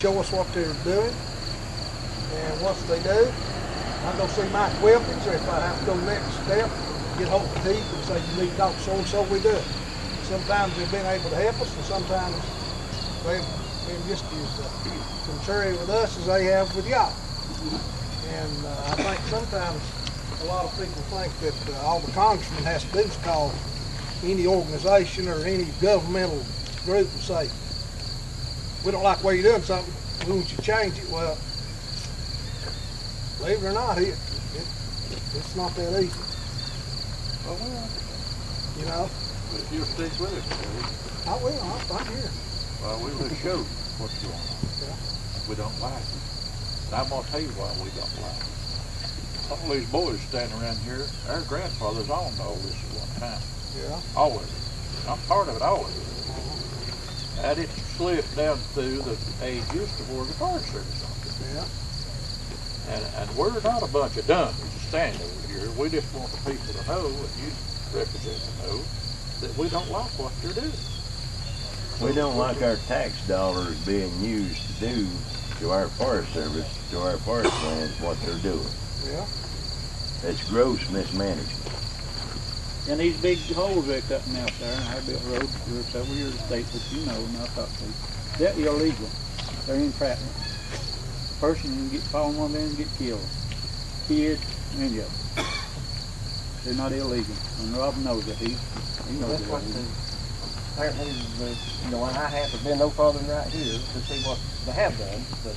show us what they're doing, and once they do, I go see my equipment, so if I have to go next step, get hold of the chief and say, you need to talk to so-and-so, we do it. Sometimes they've been able to help us, and sometimes they've been just as contrary with us as they have with y'all. And I think sometimes a lot of people think that all the congressman has to do is call any organization or any governmental group and say, we don't like the way you're doing something, we want you to change it. Well, believe it or not, it's not that easy. Well, you know? But if you'll stick with it, I will, I'm here. well, we will show you what's going on. Yeah. We don't like it. And I'm going to tell you why we don't like it. All these boys standing around here, our grandfathers owned all this at one time. Yeah. All of it. I'm part of it, all of it. And it slipped down through the ages to where the Forest Service owned it. Yeah. And we're not a bunch of dummies standing over here. We just want the people to know, and you represent to know, that we don't like what they're doing. We don't like our tax dollars being used to do to our Forest Service, to our forest lands, what they're doing. Yeah. It's gross mismanagement. And these big holes they're cutting out there, and I built roads for several years in state, but you know, and I'll talk to you. They're illegal. They're entrapment. Person can fall in one of them and get killed. Kids, any of them. They're not illegal. And Rob knows that. He knows That's they're what illegal. apparently, you know, I haven't been no farther than right here to see what they have done, but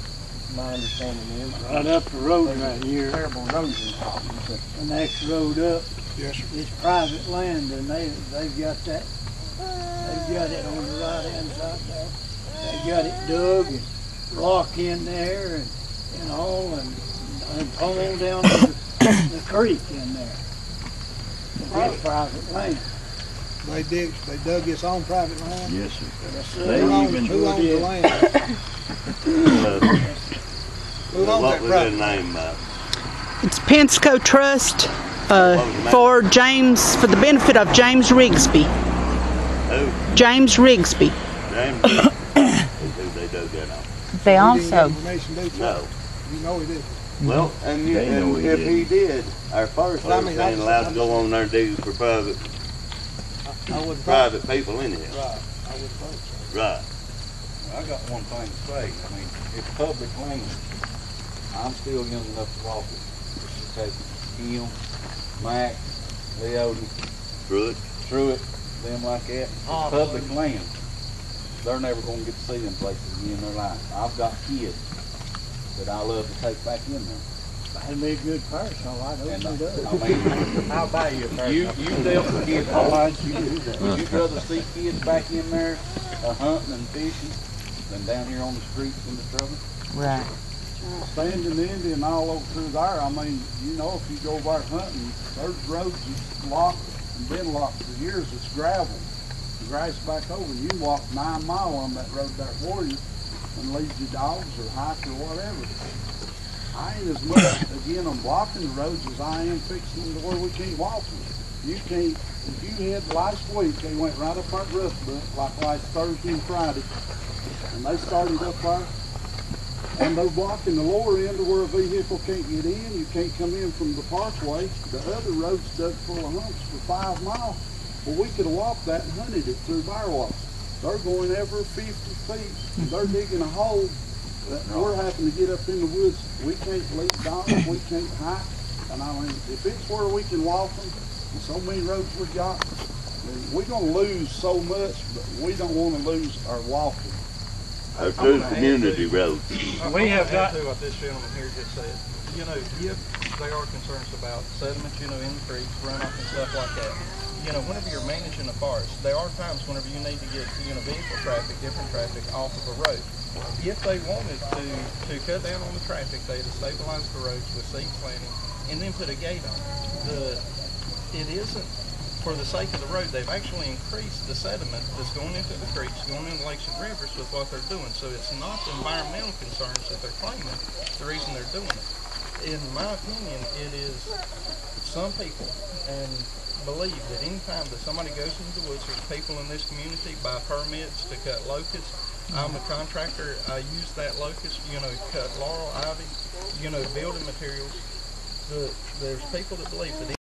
my understanding is Right up the road right here, terrible erosion problems. the next road up Yes, sir. is private land, and they've got that, they've got it on the right hand side there. They got it dug and rock in there and all, and pulled down to the creek in there. It's private land. They dug this on private land. Yes, sir. Yes, sir. They Who even owns the land? Who owns What that was property? their name, It's Pensco Trust for the benefit of James Rigsby. Who? James Rigsby. James? Who they dug that on? They He didn't also, get information, did you? No. You know he did. Well, and, They know he if didn't. he did, our Forest Well, I Service mean, ain't allowed to go on there and do for private I wouldn't think. private people anyhow. Right. I wouldn't think so. Right. I got one thing to say. I mean, it's public land. I'm still young enough to walk it. Just to take him, Mac, Leody, Truett, them like that. It's public land. They're never going to get to see them places again in their life. I've got kids that I love to take back in there. That'd be a good person, I hope And he does. I mean, I'll buy you a person. you dealt with kids. Would you rather see kids back in there hunting and fishing than down here on the streets in the trouble? right. Standing Indian all over through there, I mean, you know, if you go there hunting, there's roads that's locked and been locked for years, it's gravel. The grass back over, you can walk 9 miles on that road there for you and leave your dogs or hike or whatever. I ain't as much, again, on blocking the roads as I am fixing them to where we can't walk them. You can't, if you had last week, they went right up our roof, like last Thursday and Friday, and they started up there, and they're blocking the lower end to where a vehicle can't get in. You can't come in from the parkway. The other road's dug full of humps for 5 miles. Well, we could have walked that and hunted it through Barwalk. They're going every 50 feet. And they're digging a hole that we're having to get up in the woods. We can't lead dogs. We can't hike. And I mean, if it's where we can walk them, and so many roads we got, then we're going to lose so much, but we don't want to lose our walking. Our true community road. We have got to what this gentleman here just said. You know, if there are concerns about sediment, you know, in the creeks, runoff and stuff like that. You know, whenever you're managing a forest, there are times whenever you need to get, you know, vehicle traffic, different traffic off of a road. If they wanted to cut down on the traffic, they'd have stabilized the roads with seed planting and then put a gate on it. It isn't for the sake of the road. They've actually increased the sediment that's going into the creeks, going into lakes and rivers with what they're doing. So it's not the environmental concerns that they're claiming the reason they're doing it. In my opinion, it is some people and believe that any time that somebody goes into the woods, there's people in this community buy permits to cut locusts, I'm a contractor. I use that locust, you know, cut laurel, ivy, you know, building materials. There's people that believe that